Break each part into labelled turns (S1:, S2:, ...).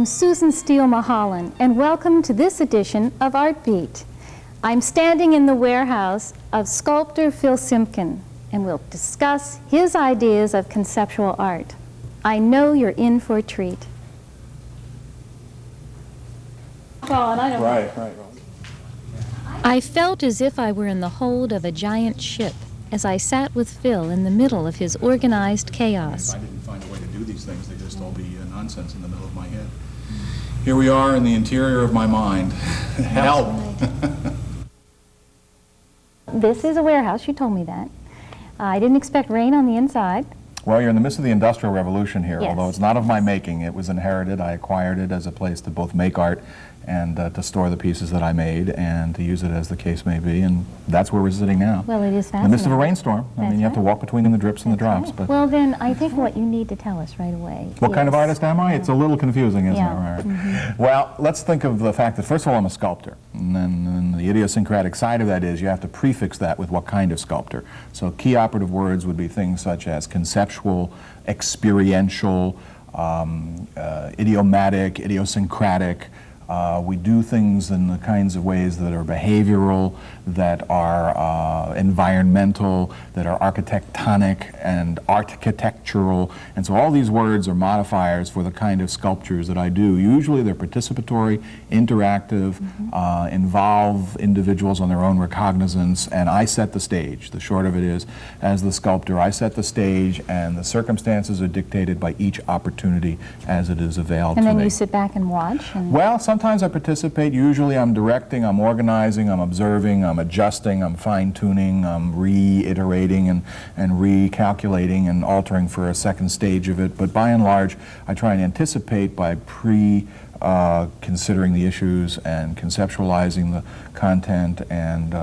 S1: I'm Susan Steele Mulholland, and welcome to this edition of Art Beat. I'm standing in the warehouse of sculptor Phil Simkin, and we'll discuss his ideas of conceptual art. I know you're in for a treat.
S2: Right.
S1: I felt as if I were in the hold of a giant ship as I sat with Phil in the middle of his organized chaos.
S2: If I didn't find a way to do these things, they'd just all be nonsense in the middle of my head. Here we are in the interior of my mind. Help!
S1: This is a warehouse, you told me that. I didn't expect rain on the inside.
S2: Well, you're in the midst of the Industrial Revolution here,
S1: Yes.
S2: although it's not of my making. It was inherited. I acquired it as a place to both make art and to store the pieces that I made and to use it as the case may be, and that's where we're sitting now.
S1: Well, it is fascinating.
S2: In the midst of a rainstorm. I mean, you have to walk between the drips and the drops.
S1: Right.
S2: But
S1: Well, then, I think what you need to tell us right away
S2: what kind of
S1: is-
S2: artist am I? It's a little confusing, isn't
S1: Yeah.
S2: it? Right. Well, let's think of the fact that, first of all, I'm a sculptor. And then the idiosyncratic side of that is you have to prefix that with what kind of sculptor. So key operative words would be things such as conceptual, experiential, idiomatic, idiosyncratic. We do things in the kinds of ways that are behavioral, that are environmental, that are architectonic and architectural. And so all these words are modifiers for the kind of sculptures that I do. Usually they're participatory, interactive, involve individuals on their own recognizance, and I set the stage. The short of it is, as the sculptor, I set the stage, and the circumstances are dictated by each opportunity as it is availed to me.
S1: And then you sit back and watch?
S2: Well, sometimes I participate. Usually I'm directing, I'm organizing, I'm observing, I'm adjusting, I'm fine-tuning, I'm reiterating and recalculating and altering for a second stage of it. But by and large, I try and anticipate by considering the issues and conceptualizing the content and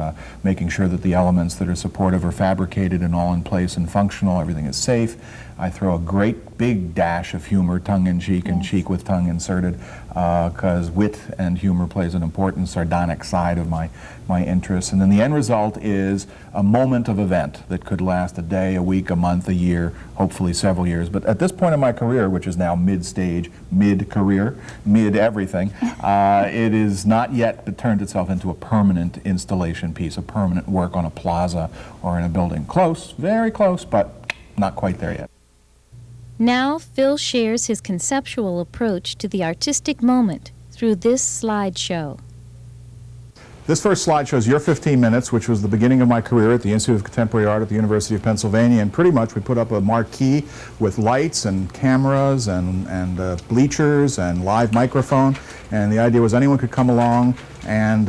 S2: making sure that the elements that are supportive are fabricated and all in place and functional, everything is safe. I throw a great big dash of humor, tongue-in-cheek and cheek with tongue inserted, because wit and humor plays an important sardonic side of my interests. And then the end result is a moment of event that could last a day, a week, a month, a year, hopefully several years. But at this point in my career, which is now mid-stage, mid-career, mid-everything, it is not yet turned itself into a permanent installation piece, a permanent work on a plaza or in a building. Close, very close, but not quite there yet.
S1: Now Phil shares his conceptual approach to the artistic moment through this slideshow.
S2: This first slide shows your 15 minutes, which was the beginning of my career at the Institute of Contemporary Art at the University of Pennsylvania, and pretty much we put up a marquee with lights and cameras and bleachers and live microphone, and the idea was anyone could come along and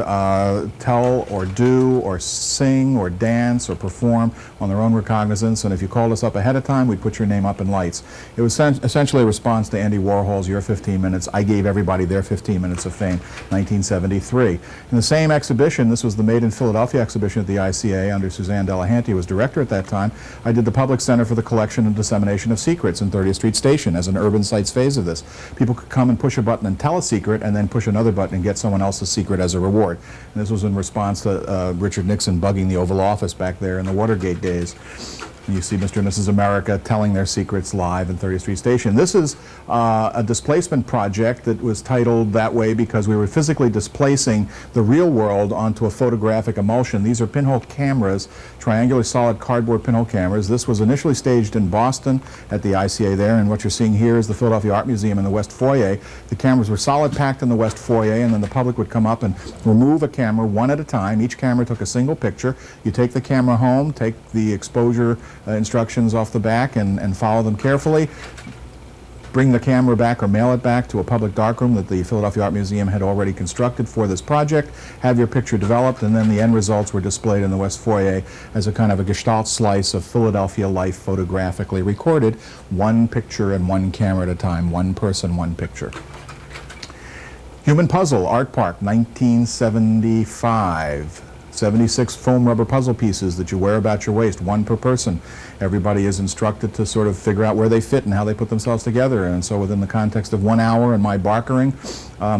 S2: tell or do or sing or dance or perform on their own recognizance, and if you called us up ahead of time, we'd put your name up in lights. It was essentially a response to Andy Warhol's Your 15 Minutes. I gave everybody their 15 minutes of fame, 1973. In the same exhibition, this was the Made in Philadelphia exhibition at the ICA under Suzanne Delahanty, who was director at that time. I did the Public Center for the Collection and Dissemination of Secrets in 30th Street Station as an urban sites phase of this. People could come and push a button and tell a secret, and then push another button and get someone else's secret as a reward. And this was in response to Richard Nixon bugging the Oval Office back there in the Watergate days. And you see Mr. and Mrs. America telling their secrets live in 30th Street Station. This is a displacement project that was titled that way because we were physically displacing the real world onto a photographic emulsion. These are pinhole cameras, triangular solid cardboard pinhole cameras. This was initially staged in Boston at the ICA there, and what you're seeing here is the Philadelphia Art Museum in the West Foyer. The cameras were solid packed in the West Foyer, and then the public would come up and remove a camera one at a time. Each camera took a single picture. You take the camera home, take the exposure instructions off the back and follow them carefully. Bring the camera back or mail it back to a public darkroom that the Philadelphia Art Museum had already constructed for this project, have your picture developed, and then the end results were displayed in the West Foyer as a kind of a gestalt slice of Philadelphia life photographically recorded, one picture and one camera at a time, one person, one picture. Human Puzzle, Art Park, 1975. 76 foam rubber puzzle pieces that you wear about your waist, one per person. Everybody is instructed to sort of figure out where they fit and how they put themselves together. And so within the context of 1 hour and my barkering,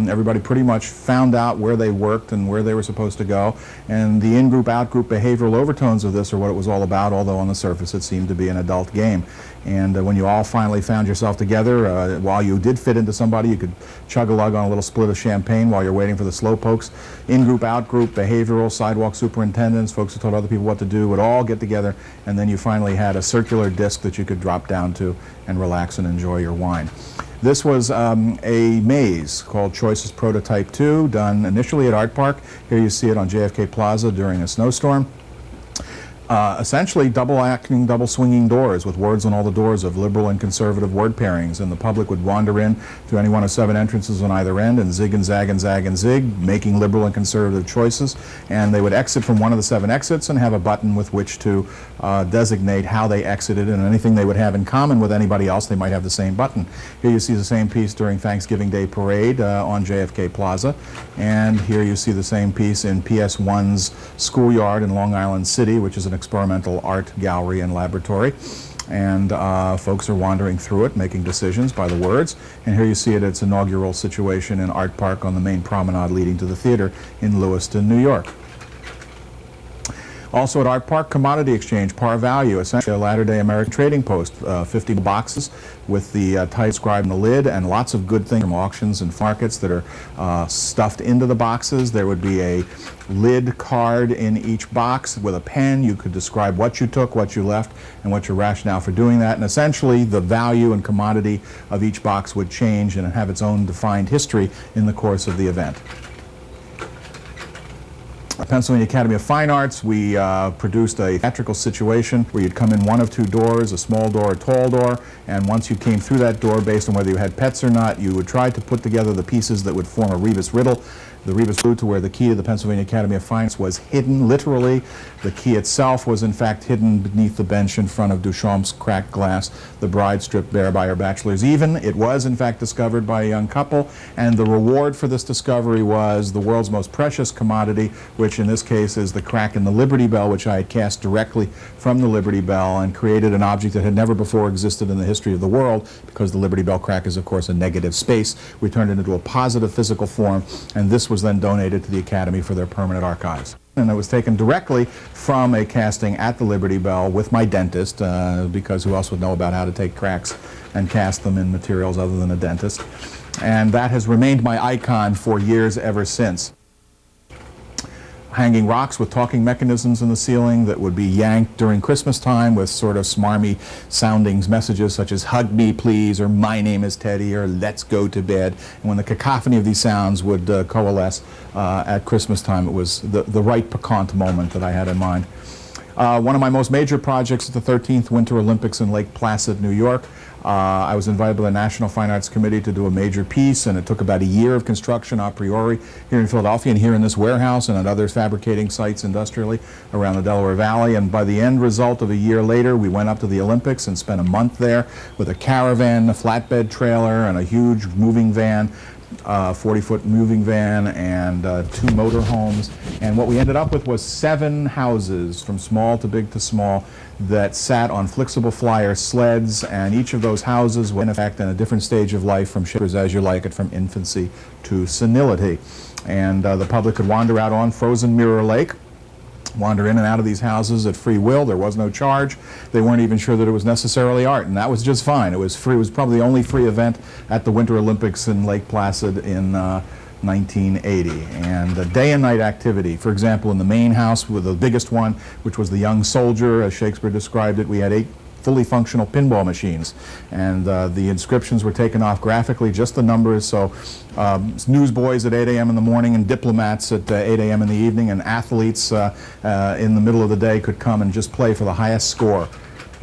S2: everybody pretty much found out where they worked and where they were supposed to go. And the in-group, out-group behavioral overtones of this are what it was all about, although on the surface it seemed to be an adult game. And when you all finally found yourself together, while you did fit into somebody, you could chug-a-lug on a little split of champagne while you're waiting for the slow pokes. In-group, out-group, behavioral, sidewalk superintendents, folks who told other people what to do, would all get together, and then you finally had a circular disc that you could drop down to and relax and enjoy your wine. This was a maze called Choices Prototype 2, done initially at Art Park. Here you see it on JFK Plaza during a snowstorm. Essentially double-acting, double-swinging doors with words on all the doors of liberal and conservative word pairings, and the public would wander in to any one of 7 entrances on either end and zig and zag and zag and zig, making liberal and conservative choices, and they would exit from one of the 7 exits and have a button with which to designate how they exited, and anything they would have in common with anybody else, they might have the same button. Here you see the same piece during Thanksgiving Day Parade on JFK Plaza, and here you see the same piece in PS1's schoolyard in Long Island City, which is an experimental art gallery and laboratory. And folks are wandering through it, making decisions by the words. And here you see it, its inaugural situation in Art Park on the main promenade leading to the theater in Lewiston, New York. Also at Art Park, commodity exchange, par value, essentially a latter-day American trading post, 50 boxes with the type inscribed in the lid, and lots of good things from auctions and markets that are stuffed into the boxes. There would be a lid card in each box with a pen. You could describe what you took, what you left, and what your rationale for doing that. And essentially, the value and commodity of each box would change and have its own defined history in the course of the event. Pennsylvania Academy of Fine Arts, we produced a theatrical situation where you'd come in one of 2 doors, a small door, a tall door, and once you came through that door, based on whether you had pets or not, you would try to put together the pieces that would form a rebus riddle. The rebus clue to where the key to the Pennsylvania Academy of Fine Arts was hidden, literally. The key itself was in fact hidden beneath the bench in front of Duchamp's cracked glass, the bride stripped bare by her bachelor's even. It was in fact discovered by a young couple, and the reward for this discovery was the world's most precious commodity, which in this case is the crack in the Liberty Bell, which I had cast directly from the Liberty Bell and created an object that had never before existed in the history of the world, because the Liberty Bell crack is of course a negative space. We turned it into a positive physical form, and this was then donated to the Academy for their permanent archives. And it was taken directly from a casting at the Liberty Bell with my dentist, because who else would know about how to take cracks and cast them in materials other than a dentist. And that has remained my icon for years ever since. Hanging rocks with talking mechanisms in the ceiling that would be yanked during Christmas time with sort of smarmy sounding messages such as "hug me please," or "my name is Teddy," or "let's go to bed." And when the cacophony of these sounds would coalesce at Christmas time, it was the right piquant moment that I had in mind. One of my most major projects is the 13th Winter Olympics in Lake Placid, New York. I was invited by the National Fine Arts Committee to do a major piece, and it took about a year of construction a priori here in Philadelphia and here in this warehouse and at other fabricating sites industrially around the Delaware Valley. And by the end result of a year later, we went up to the Olympics and spent a month there with a caravan, a flatbed trailer, and a huge moving van. 40-foot moving van and 2 motorhomes, and what we ended up with was 7 houses from small to big to small that sat on flexible flyer sleds, and each of those houses was in effect in a different stage of life, from Shippers As You Like It, from infancy to senility. And the public could wander out on frozen Mirror Lake, wander in and out of these houses at free will. There was no charge. They weren't even sure that it was necessarily art, and that was just fine. It was free. It was probably the only free event at the Winter Olympics in Lake Placid in 1980. And day and night activity. For example, in the main house, with the biggest one, which was the young soldier, as Shakespeare described it, we had 8 fully functional pinball machines, and the inscriptions were taken off graphically, just the numbers. So newsboys at 8 a.m. in the morning and diplomats at 8 a.m. in the evening, and athletes in the middle of the day could come and just play for the highest score,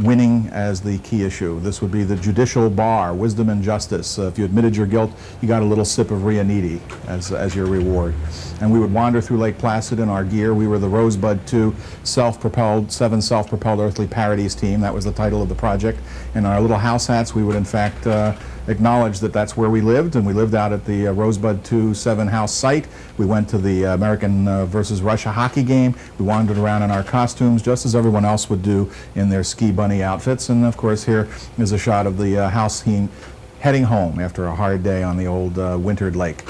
S2: winning as the key issue. This would be the judicial bar, wisdom and justice. If you admitted your guilt, you got a little sip of Rianiti as your reward. And we would wander through Lake Placid in our gear. We were the Rosebud 2 self-propelled, 7 self-propelled earthly parodies team. That was the title of the project. In our little house hats, we would in fact acknowledged that that's where we lived, and we lived out at the Rosebud 2-7 house site. We went to the American versus Russia hockey game. We wandered around in our costumes, just as everyone else would do in their ski bunny outfits. And of course, here is a shot of the house heading home after a hard day on the old wintered lake.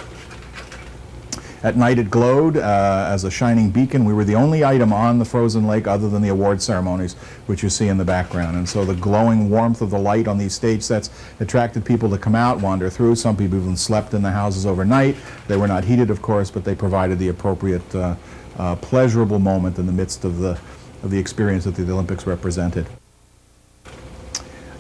S2: At night it glowed as a shining beacon. We were the only item on the frozen lake other than the award ceremonies, which you see in the background. And so the glowing warmth of the light on these stage sets attracted people to come out, wander through. Some people even slept in the houses overnight. They were not heated, of course, but they provided the appropriate pleasurable moment in the midst of the experience that the Olympics represented.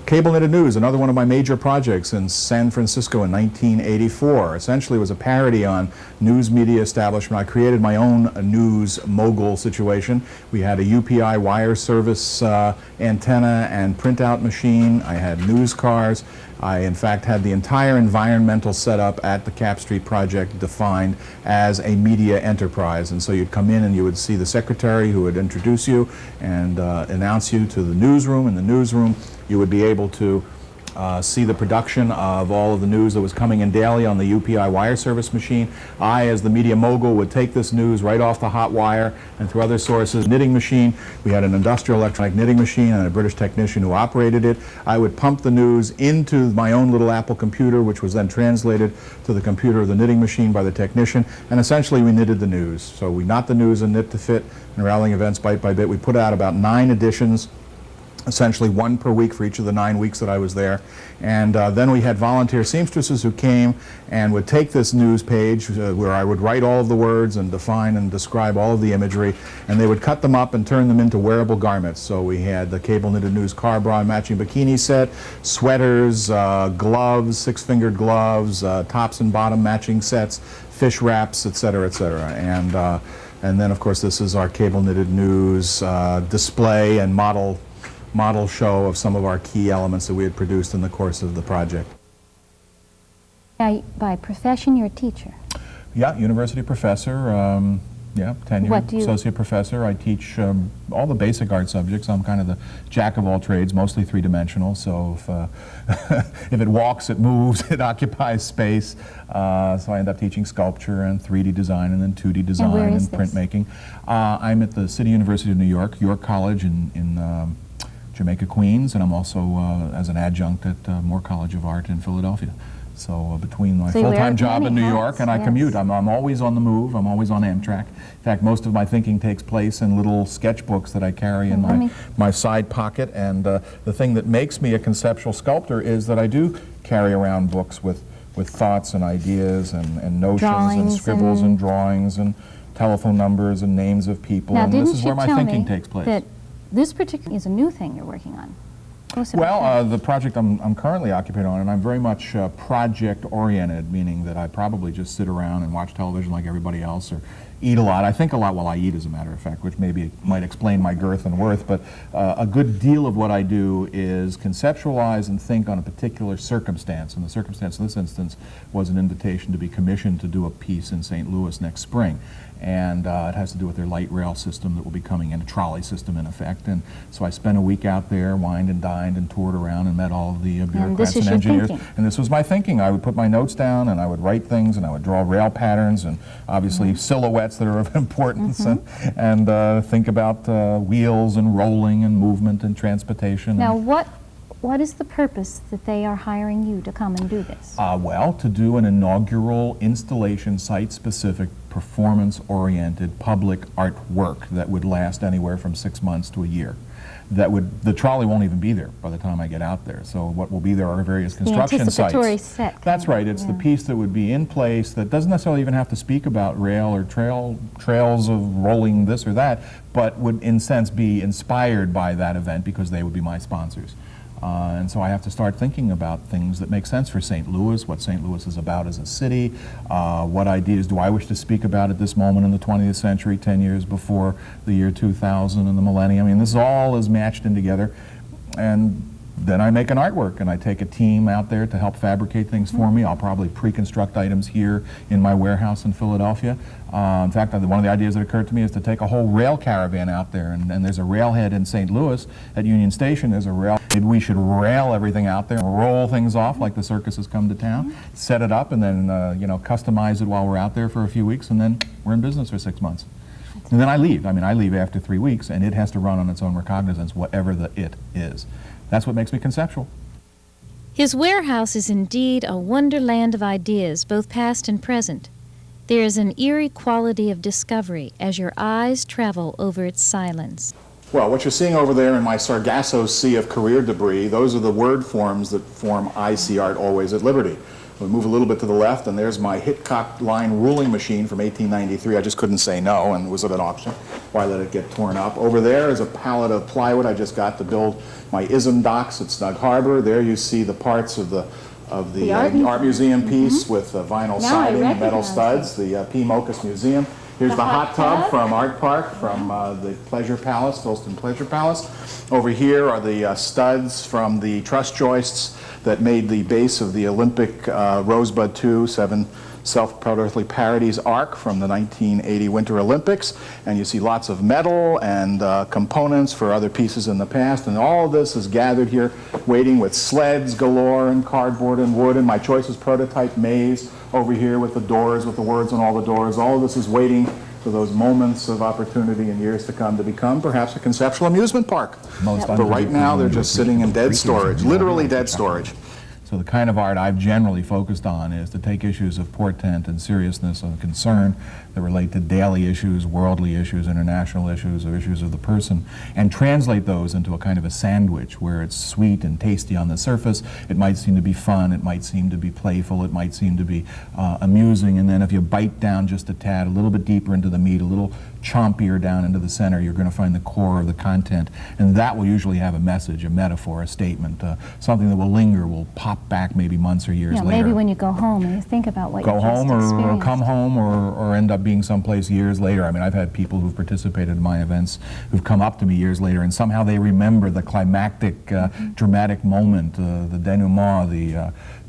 S2: Cable knitted news, another one of my major projects in San Francisco in 1984. Essentially, it was a parody on news media establishment. I created my own news mogul situation. We had a UPI wire service antenna and printout machine. I had news cars. I, in fact, had the entire environmental setup at the Cap Street project defined as a media enterprise. And so you'd come in and you would see the secretary who would introduce you and announce you to the newsroom. In the newsroom, you would be able to see the production of all of the news that was coming in daily on the UPI wire service machine. I, as the media mogul, would take this news right off the hot wire and through other sources. Knitting machine, we had an industrial electronic knitting machine and a British technician who operated it. I would pump the news into my own little Apple computer, which was then translated to the computer of the knitting machine by the technician, and essentially we knitted the news. So we knot the news and knit to fit, and rallying events bite by bit. We put out about 9 editions, essentially 1 per week for each of the 9 weeks that I was there. And then we had volunteer seamstresses who came and would take this news page where I would write all of the words and define and describe all of the imagery, and they would cut them up and turn them into wearable garments. So we had the cable knitted news car bra and matching bikini set, sweaters, gloves, 6-fingered gloves, tops and bottom matching sets, fish wraps, etc., etc. And then, of course, this is our cable knitted news display and model show of some of our key elements that we had produced in the course of the project.
S1: Now, by profession, you're a teacher.
S2: Yeah, university professor, yeah, tenured associate professor. I teach all the basic art subjects. I'm kind of the jack of all trades, mostly three-dimensional, so if it walks, it moves, it occupies space. So I end up teaching sculpture and 3D design and then 2D design and printmaking. I'm at the City University of New York, York College in Jamaica, Queens, and I'm also as an adjunct at Moore College of Art in Philadelphia. So between my full-time job in New York and I commute, I'm always on the move, I'm always on Amtrak. In fact, most of my thinking takes place in little sketchbooks that I carry in my side pocket, and the thing that makes me a conceptual sculptor is that I do carry around books with thoughts and ideas and notions and scribbles and drawings and telephone numbers and names of people, and this is where my thinking takes place.
S1: That this particular is a new thing you're working on.
S2: Well, the project I'm currently occupied on, and I'm very much project-oriented, meaning that I probably just sit around and watch television like everybody else, or eat a lot. I think a lot while I eat, as a matter of fact, which maybe might explain my girth and worth, but a good deal of what I do is conceptualize and think on a particular circumstance, and the circumstance in this instance was an invitation to be commissioned to do a piece in St. Louis next spring. And it has to do with their light rail system that will be coming in, a trolley system in effect. And so I spent a week out there, wined and dined and toured around and met all of the bureaucrats and engineers. And this was my thinking. I would put my notes down and I would write things and I would draw rail patterns and obviously silhouettes that are of importance and think about wheels and rolling and movement and transportation.
S1: Now what is the purpose that they are hiring you to come and do this?
S2: Well, to do an inaugural installation, site-specific, performance-oriented public artwork that would last anywhere from 6 months to a year. The trolley won't even be there by the time I get out there. So what will be there are various construction sites.
S1: The anticipatory set.
S2: That's right. It's the piece that would be in place that doesn't necessarily even have to speak about rail or trails of rolling this or that, but would in sense be inspired by that event because they would be my sponsors. And so I have to start thinking about things that make sense for St. Louis, what St. Louis is about as a city, what ideas do I wish to speak about at this moment in the 20th century, 10 years before the year 2000 and the millennium. I mean, this all is matched in together. And then I make an artwork, and I take a team out there to help fabricate things for me. I'll probably pre-construct items here in my warehouse in Philadelphia. In fact, one of the ideas that occurred to me is to take a whole rail caravan out there, and there's a railhead in St. Louis at Union Station. There's a rail Maybe we should rail everything out there and roll things off like the circuses come to town, set it up, and then you know, customize it while we're out there for a few weeks, and then we're in business for 6 months. And then I leave. I mean, I leave after 3 weeks, and it has to run on its own recognizance, whatever the it is. That's what makes me conceptual.
S1: His warehouse is indeed a wonderland of ideas, both past and present. There is an eerie quality of discovery as your eyes travel over its silence.
S2: Well, what you're seeing over there in my Sargasso Sea of career debris, those are the word forms that form I See Art Always at Liberty. We move a little bit to the left, and there's my Hitchcock line ruling machine from 1893. I just couldn't say no, and was at an auction. Why let it get torn up? Over there is a pallet of plywood I just got to build my ISM docks at Snug Harbor. There you see the parts of the art museum piece with vinyl siding and metal studs, the P. Mokus Museum. Here's the hot tub from Art Park, from the Pleasure Palace, Philston Pleasure Palace. Over here are the studs from the truss joists that made the base of the Olympic Rosebud 2 7 self-earthly parodies arc from the 1980 Winter Olympics. And you see lots of metal and components for other pieces in the past. And all of this is gathered here, waiting with sleds galore and cardboard and wood. And my choice is prototype maze over here with the doors, with the words on all the doors. All of this is waiting for those moments of opportunity in years to come to become perhaps a conceptual amusement park. But right now they're just sitting in dead storage, literally dead storage. So the kind of art I've generally focused on is to take issues of portent and seriousness and concern that relate to daily issues, worldly issues, international issues, or issues of the person, and translate those into a kind of a sandwich where it's sweet and tasty on the surface. It might seem to be fun, it might seem to be playful, it might seem to be amusing, and then if you bite down just a tad, a little bit deeper into the meat, a little chompier down into the center, you're going to find the core of the content, and that will usually have a message, a metaphor, a statement, something that will linger, will pop back maybe months or years later.
S1: Maybe when you go home and you think about what you just experienced.
S2: Go home or come home or end up being someplace years later. I mean, I've had people who've participated in my events who've come up to me years later and somehow they remember the climactic, dramatic moment, the denouement,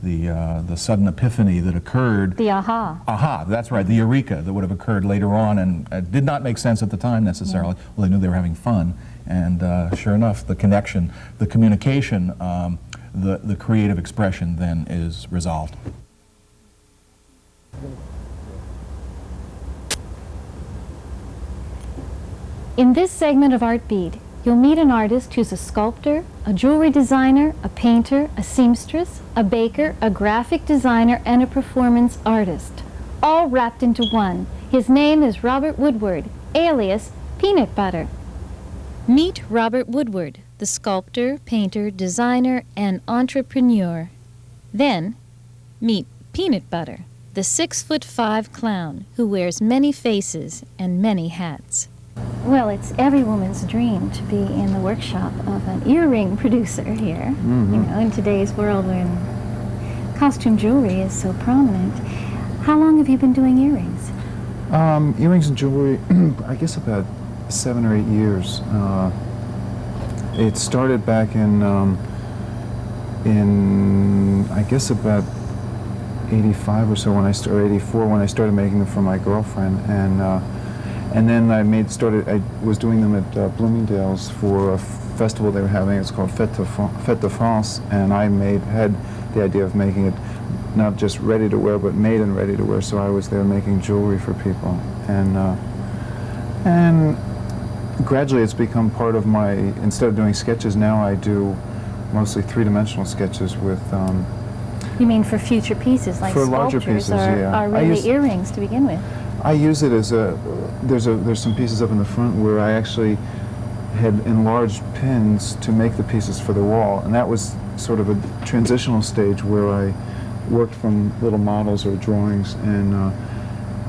S2: the sudden epiphany that occurred.
S1: The aha.
S2: Aha, that's right, the eureka that would have occurred later on and did not make sense at the time necessarily. Yeah. Well, they knew they were having fun, and sure enough, the connection, the communication, the creative expression then is resolved.
S1: In this segment of Art Beat, you'll meet an artist who's a sculptor, a jewelry designer, a painter, a seamstress, a baker, a graphic designer, and a performance artist, all wrapped into one. His name is Robert Woodward, alias Peanut Butter. Meet Robert Woodward, the sculptor, painter, designer, and entrepreneur. Then, meet Peanut Butter, the 6'5" clown who wears many faces and many hats. Well, it's every woman's dream to be in the workshop of an earring producer here. You know, in today's world when costume jewelry is so prominent. How long have you been doing earrings?
S3: Earrings and jewelry, I guess about 7 or 8 years. It started back in I guess about 85 or so when I started, 84 when I started making them for my girlfriend, and then I was doing them at Bloomingdale's for a festival they were having. It's called Fête de France, and I had the idea of making it not just ready to wear, but made and ready to wear. So I was there making jewelry for people, and gradually it's become part of my. Instead of doing sketches, now I do mostly three-dimensional sketches with.
S1: You mean for future pieces, like
S3: for larger pieces,
S1: are really earrings to begin with?
S3: I use it as there's some pieces up in the front where I actually had enlarged pins to make the pieces for the wall, and that was sort of a transitional stage where I worked from little models or drawings, and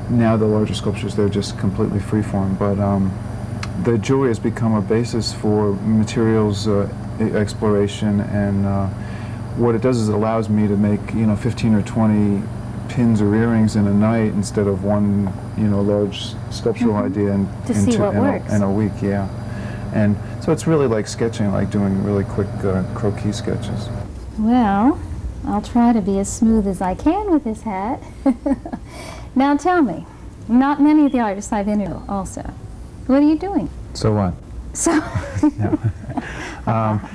S3: now the larger sculptures, they're just completely freeform. But the jewelry has become a basis for materials exploration, and what it does is it allows me to make 15 or 20 pins or earrings in a night instead of one large sculptural idea in a week. Yeah, and so it's really like sketching, like doing really quick croquis sketches.
S1: Well, I'll try to be as smooth as I can with this hat. Now tell me, not many of the artists I've interviewed also, what are you doing?
S3: So what?
S1: So,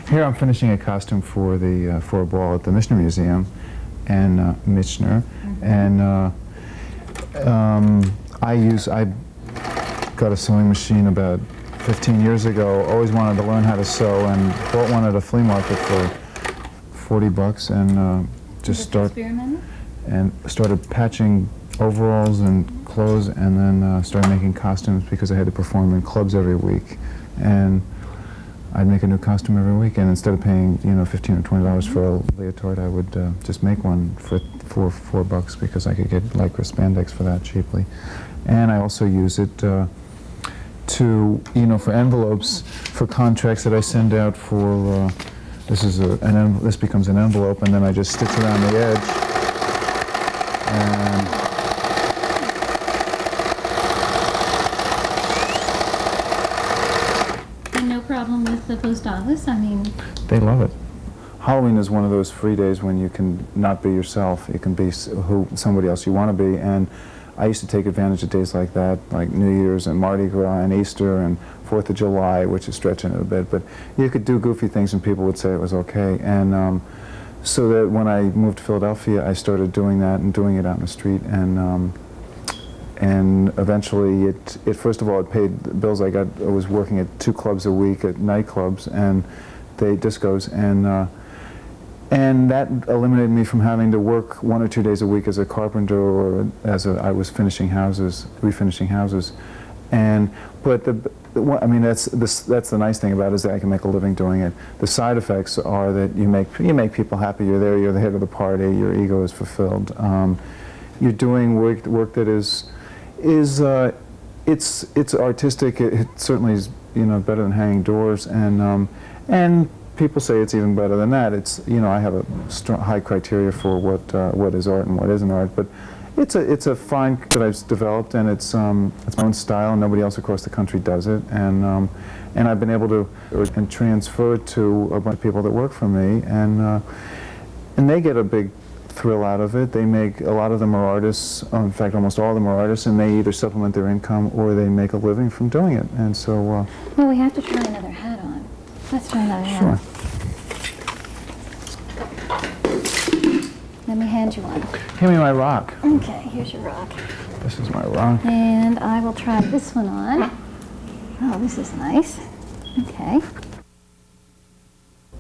S3: Here I'm finishing a costume for the for a ball at the Michener Museum, and Michener, and I got a sewing machine about 15 years ago. Always wanted to learn how to sew, and bought one at a flea market for 40 bucks, and started patching overalls and clothes, and then started making costumes because I had to perform in clubs every week, and I'd make a new costume every week, and instead of paying, you know, $15 or $20 for a leotard, I would just make one for four bucks because I could get lycra spandex for that cheaply. And I also use it to, you know, for envelopes, for contracts that I send out for. This becomes an envelope, and then I just stitch around the edge.
S1: and no problem with the post office. I mean,
S3: They love it. Halloween is one of those free days when you can not be yourself. You can be somebody else you want to be. And I used to take advantage of days like that, like New Year's and Mardi Gras and Easter and 4th of July, which is stretching it a bit. But you could do goofy things and people would say it was okay. And so that when I moved to Philadelphia, I started doing that and doing it out in the street. And eventually, it first of all, it paid the bills. I was working at 2 clubs a week at nightclubs and discos, and that eliminated me from having to work 1 or 2 days a week as a carpenter or I was refinishing houses, I mean that's the nice thing about it, is that I can make a living doing it. The side effects are that you make people happy. You're there. You're the head of the party. Your ego is fulfilled. You're doing work that is it's artistic. It certainly is, you know, better than hanging doors, and people say it's even better than that. It's, you know, I have a high criteria for what is art and what isn't art, but it's a fine that I've developed, and it's my own style, and nobody else across the country does it, and I've been able to transfer it to a bunch of people that work for me, and they get a big thrill out of it. A lot of them are artists. In fact, almost all of them are artists, and they either supplement their income or they make a living from doing it. And so.
S1: well, we have to try another hat on. Let's try another hat.
S3: Sure.
S1: Let me hand you one.
S3: Hand me my rock.
S1: Okay, here's your rock.
S3: This is my rock.
S1: And I will try this one on. Oh, this is nice. Okay.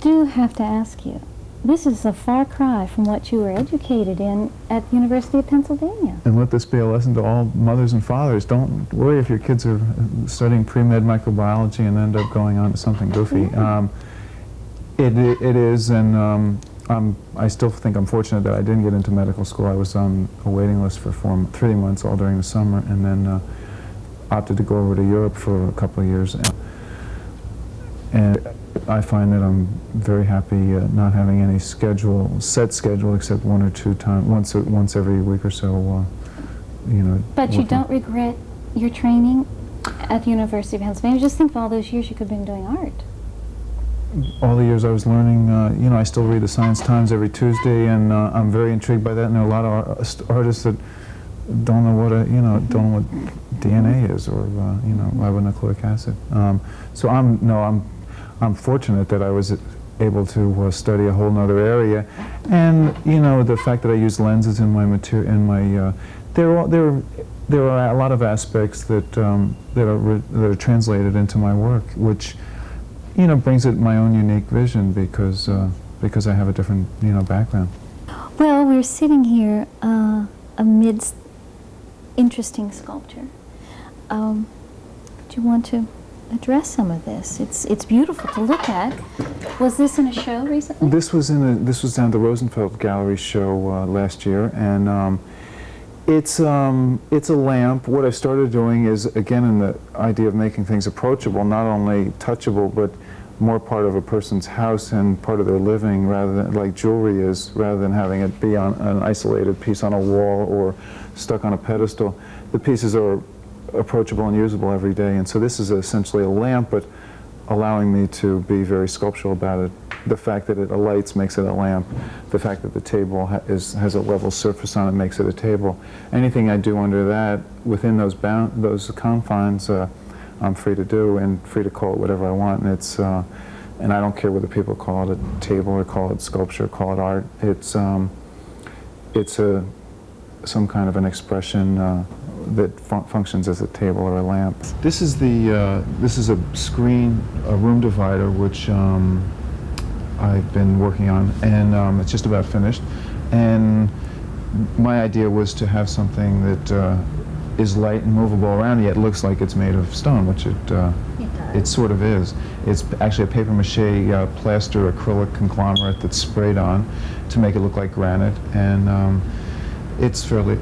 S1: Do have to ask you, this is a far cry from what you were educated in at the University of Pennsylvania.
S3: And let this be a lesson to all mothers and fathers. Don't worry if your kids are studying pre-med microbiology and end up going on to something goofy. It is, and I still think I'm fortunate that I didn't get into medical school. I was on a waiting list for 3 months all during the summer, and then opted to go over to Europe for a couple of years. And I find that I'm very happy not having any set schedule except 1 or 2 times, once every week or so. You know.
S1: But you don't regret your training at the University of Pennsylvania? Just think of all those years you could have been doing art.
S3: All the years I was learning, you know, I still read the Science Times every Tuesday, and I'm very intrigued by that. And there are a lot of artists that don't know what don't know what DNA is, or you know, ribonucleic acid. So I'm fortunate that I was able to study a whole nother area, and you know, the fact that I use lenses in my material, there are a lot of aspects that are translated into my work, which, you know, brings it my own unique vision because I have a different, you know, background.
S1: Well, we're sitting here amidst interesting sculpture. Do you want to address some of this? It's beautiful to look at. Was this in a show recently?
S3: This was down at the Rosenfeld Gallery show last year, and it's a lamp. What I started doing is, again, in the idea of making things approachable, not only touchable, but more part of a person's house and part of their living, rather than like jewelry is, rather than having it be on an isolated piece on a wall or stuck on a pedestal. The pieces are approachable and usable every day, and so this is essentially a lamp, but allowing me to be very sculptural about it. The fact that it alights makes it a lamp. The fact that the table has a level surface on it makes it a table. Anything I do under that, within those confines, I'm free to do and free to call it whatever I want. And it's and I don't care whether people call it a table or call it sculpture, call it art. It's some kind of an expression that functions as a table or a lamp. This is a screen, a room divider, which I've been working on, and it's just about finished. And my idea was to have something that is light and movable around, yet looks like it's made of stone, which it sort of is. It's actually a paper mache plaster acrylic conglomerate that's sprayed on to make it look like granite, and it's very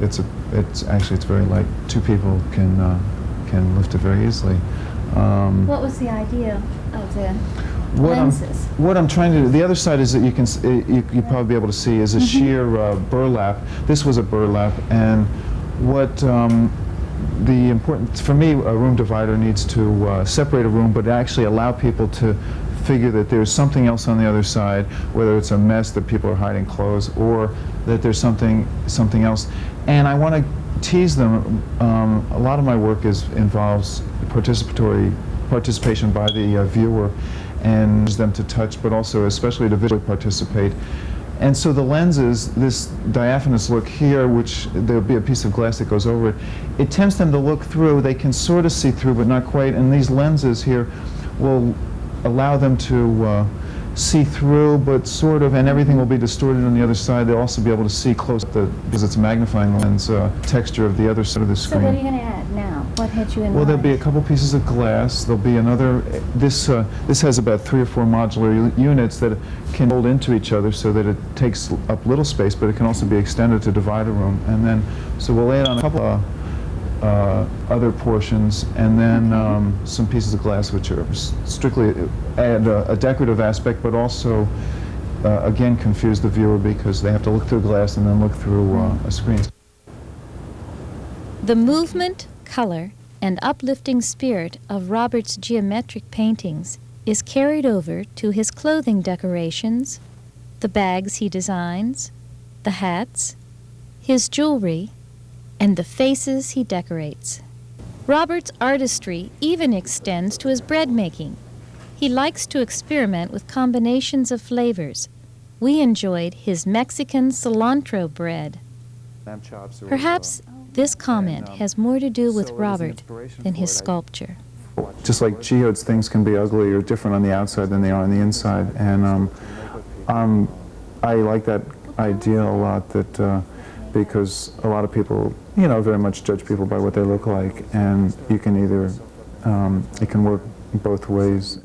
S3: light. Two people can lift it very easily.
S1: What was the idea of the lenses?
S3: What I'm trying to do, the other side is that you probably be able to see is a sheer burlap. This was a burlap, and what the important, for me, a room divider needs to separate a room, but actually allow people to figure that there's something else on the other side, whether it's a mess that people are hiding clothes, or that there's something else. And I want to tease them. A lot of my work involves participation by the viewer, and them to touch, but also especially to visually participate. And so the lenses, this diaphanous look here, which there'll be a piece of glass that goes over it, it tempts them to look through. They can sort of see through, but not quite. And these lenses here will allow them to see through, but sort of, and everything will be distorted on the other side. They'll also be able to see close because it's a magnifying lens texture of the other side of the screen.
S1: So what are you going to add now? What had you in mind?
S3: Well, there'll be a couple pieces of glass. There'll be another. This has about 3 or 4 modular units that can fold into each other so that it takes up little space, but it can also be extended to divide a room. And then, so we'll add on a couple other portions, and then some pieces of glass which are strictly add a decorative aspect, but also again confuse the viewer because they have to look through glass and then look through a screen.
S1: The movement, color, and uplifting spirit of Robert's geometric paintings is carried over to his clothing decorations, the bags he designs, the hats, his jewelry, and the faces he decorates. Robert's artistry even extends to his bread making. He likes to experiment with combinations of flavors. We enjoyed his Mexican cilantro bread. Perhaps this comment has more to do with Robert than his sculpture.
S3: Just like geodes, things can be ugly or different on the outside than they are on the inside, and I like that idea a lot. That because a lot of people, very much judge people by what they look like, and you can either it can work both ways.